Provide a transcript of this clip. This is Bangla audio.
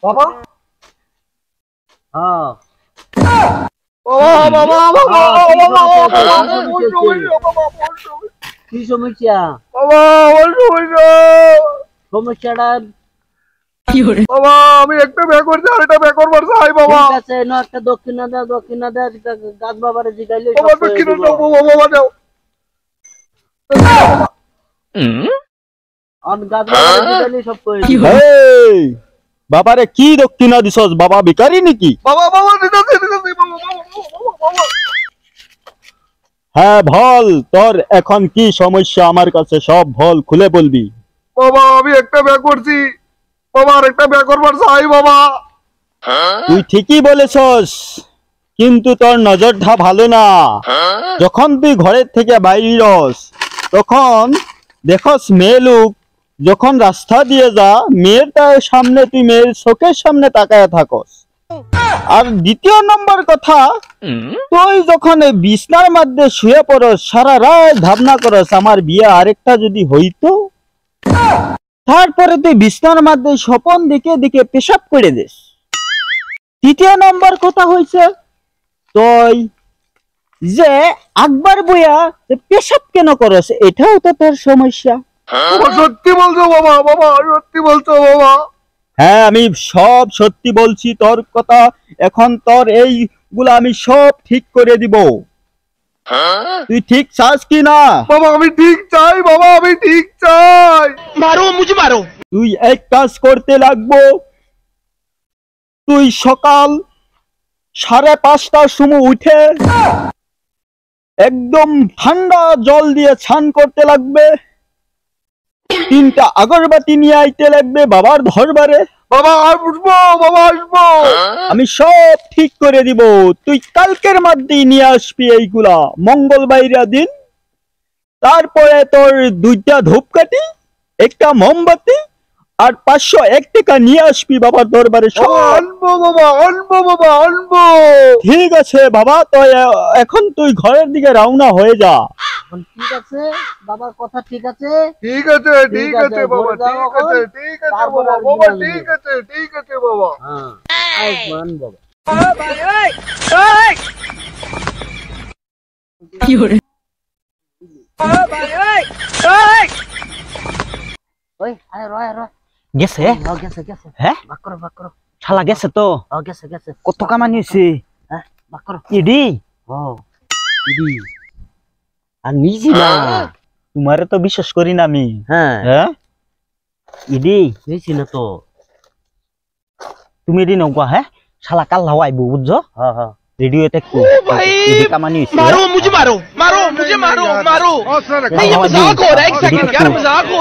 বাবা কি সমস্যা সমস্যাটা বাবা আমি একটা বিয়ে করছি আর একটা বিয়ে করবার চাই বাবা। ঠিক আছে না একটা দক্ষিণা দে গাছ বাবারে জিগাইলে বাবা দক্ষিণা দাও বাবা দাও। আর গাছ বাবারে জিগাইলে সব করে দিব। এই বাবারে কি দক্ষিণা দিছস? বাবা ভিখারি নাকি? বাবা বাবা দিতাছি বাবা বাবা। হ্যাঁ বল, তোর এখন কি সমস্যা? আমার কাছে সব বল, খুলে বলবি। বাবা আমি একটা বিয়ে করছি বাবা, আর একটা বিয়ে করবার চাই বাবা। তুই ঠিকই বলেছস, কিন্তু তোর নজরটা ভালো না। যখন তুই ঘরের থেকে বাইরস তখন দেখস মেয়ে লোক যখন রাস্তা দিয়ে যা, মেয়ের সামনে তুই মেয়ের চোখের সামনে তাকায় থাকস। আর দ্বিতীয় নম্বর কথা, তুই যখন বিছনার মধ্যে শুয়ে পড়স সারা রাত ভাবনা করস আমার বিয়ে আরেকটা যদি হইতো, তারপরে তুই বিছনার মধ্যে স্বপন দিকে দিকে পেশাব করে দিস। তৃতীয় নম্বর কথা হইছে, তুই যে একবার বইয়া পেশাব কেন করস, এটাও তো তোর সমস্যা। সত্যি বলছো বাবা, বাবা সত্যি বলছো বাবা। হ্যাঁ আমি সব সত্যি বলছি তোর কথা। এখন তোর এইগুলা আমি সব ঠিক করে দিব। তুই ঠিক চাস কি না? বাবা আমি ঠিক চাই বাবা, আমি ঠিক চাই। मारो मुझे मारो। তুই এক কাজ করতে লাগবো, তুই সকাল 5:30টার সময় উঠে একদম ঠান্ডা জল দিয়ে স্নান করতে লাগবে, 3টা আগরবাতি নিয়ে আইতে লাগবে বাবার দরবারে। বাবা আসবো বাবা আসবো। আমি সব ঠিক করে দিব। তুই কালকের মধ্যেই নিয়ে আসবি এইগুলা, মঙ্গলবাইরা দিন। তারপরে তোর 2টা ধূপকাঠি, একটা মোমবাতি আর 501 টাকা নিয়ে আসবি বাবার দরবারে। সব আনবো বাবা, আনবো বাবা, আনবো। ঠিক আছে বাবা, তো এখন তুই ঘরের দিকে রওনা হয়ে যা। ঠিক আছে বাবার কথা ঠিক আছে। ঠিক আছে ঠিক আছে বাবা, ঠিক আছে ঠিক আছে বাবা, বাবা ঠিক আছে ঠিক আছে বাবা। হ্যাঁ আইসমান বাবা। কি হরে ওই আয় রয় গেছে? গেছে হ্যাঁ বাক করো শালা গেছে তো। গেছে কত কামানি হয়েছে? হ্যাঁ বাক করো। ইডি ও ইডি আর নিজে না, তোমারে তো বিশ্বাস করি না আমি। হ্যাঁ হ্যাঁ ইডি নিছি না তো। তুমি ইডি নৌকা। হ্যাঁ শালা কাল লাগাইবো বুঝছো? হ্যাঁ হ্যাঁ রেডিওতে একটু भाई ইডি কামানি হয়েছে। मारो मुझे मारो, मारो मुझे मारो, मारो। नहीं ये मजाक हो रहा है, एक सेकंड यार, मजाक हो